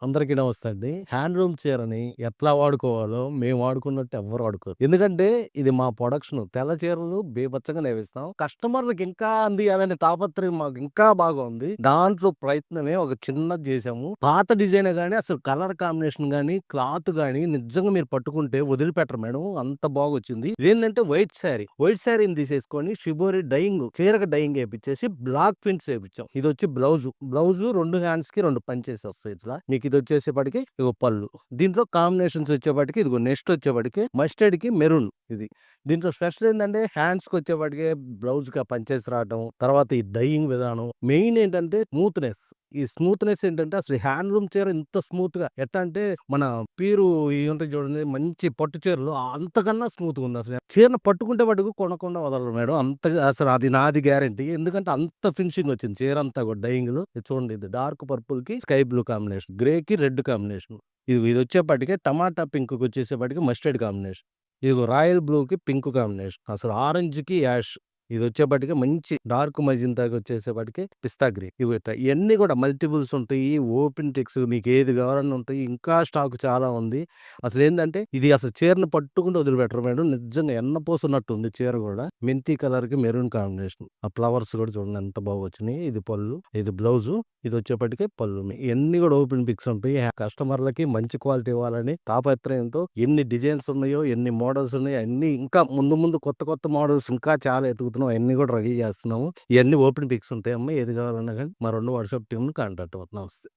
అందరికీ నమస్తే అండి. హ్యాండ్లూమ్ చీరని ఎట్లా వాడుకోవాలో మేము వాడుకున్నట్టు ఎవ్వరు వాడుకోరు. ఎందుకంటే ఇది మా ప్రొడక్షన్. తెల్ల చీరలు బీభత్సంగా నేపిస్తాం. కస్టమర్‌లకి ఇంకా అందియాలనే తాపత్రయం మాకు ఇంకా బాగా ఉంది. దాంట్లో ప్రయత్నమే ఒక చిన్నది చేసాము. పాత డిజైనే గాని అసలు కలర్ కాంబినేషన్ గాని, క్లాత్ గాని నిజంగా మీరు పట్టుకుంటే వదిలిపెట్టరు మేడం. అంత బాగొచ్చింది. ఇదేంటంటే వైట్ శారీ. వైట్ శారీని తీసేసుకొని షిబోరి డయింగ్ చీరకు డయింగ్ ఏపిచ్చేసి బ్లాక్ ప్రింట్స్ ఏపిచ్చాం. ఇదొచ్చి బ్లౌజు. బ్లౌజు 2 హ్యాండ్స్‌కి 2 పంచెస్ వస్తాయి ఇట్లా. మీకిదొచ్చేసేపటికి ఇగో పళ్ళు. దీంట్లో కాంబినేషన్స్ వచ్చేపాటికి ఇదిగో నెక్స్ట్ వచ్చేపాటికి మస్టర్డ్‌కి మెరూన్ ఇది. దీంట్లో స్పెషల్ ఏందంటే హ్యాండ్స్‌కొచ్చేపాటికి బ్లౌజ్‌కి ఆ పంచెస్ రావటం. తర్వాత ఈ డయింగ్ విధానం. మెయిన్ ఏంటంటే స్మూత్‌నెస్. ఈ స్మూత్‌నెస్ ఏంటంటే అసలు హ్యాండ్లూమ్ చీర ఇంత స్మూత్‌గా ఎట్టా అంటే మన పీరు ఇయి ఉంటాయి చూడండి మంచి పట్టు చీరలు అంతకన్నా స్మూత్‌గుందసలు. చీరను పట్టుకుంటే మటుకు కొనకుండా వదలరు మేడం. అంతగా అసలు అది నాది గ్యారంటీ. ఎందుకంటే అంత ఫినిషింగ్ వచ్చింది చీరంతా కూడా డయింగ్‌లో. ఇది చూడండి ఇది డార్క్ పర్పుల్‌కి స్కై బ్లూ కాంబినేషన్. గ్రేకి రెడ్ కాంబినేషన్. ఇదొచ్చేపాటికి టమాటా పింక్‌కొచ్చేసేపాటికి మస్టర్డ్ కాంబినేషన్. ఇదిగో రాయల్ బ్లూకి పింక్ కాంబినేషన్. అసలు ఆరెంజ్‌కి యాష్. ఇదొచ్చేపాటికి మంచి డార్క్ మజంతాకొచ్చేసేపాటికి పిస్తా గ్రీన్. ఇవి ఇట్లా ఇయన్నీ కూడా మల్టిపుల్స్ ఉంటాయి. ఓపెన్ టెక్స్ మీకేది కావాలన్నా ఉంటాయి. ఇంకా స్టాక్ చాలా ఉంది. అసలేందంటే ఇది అసలు చీరను పట్టుకుంటే వదిలిపెట్టరు మేడం. నిజంగా ఎన్నపోసున్నట్టుంది చీర గూడా. మెంతి కలర్‌కి మెరూన్ కాంబినేషన్. ఆ ఫ్లవర్స్ కూడా చూడండి ఎంత బాగొచ్చినాయి. ఇది పళ్ళు, ఇది బ్లౌజు, ఇదొచ్చేప్పటికి పళ్ళు. ఇయన్నీ కూడా ఓపెన్ పిక్స్ ఉంటాయి. కస్టమర్‌లకి మంచి క్వాలిటీ ఇవ్వాలని తాపత్రయంతో ఎన్ని డిజైన్స్ ఉన్నాయో, ఎన్ని మోడల్స్ ఉన్నాయో అన్నీ ఇంకా ముందు ముందు కొత్త కొత్త మోడల్స్ ఇంకా చాలా ఎతుకుతున్నాం. అయన్నీ కూడా రెడీ చేస్తున్నాము. ఇయన్నీ ఓపెన్ పిక్స్ ఉంటాయమ్మా. ఏది కావాలన్నా గాని మా 2 వాట్సాప్ టీమ్‌ని కాంటాక్ట్ అవ్వండి. నమస్తే.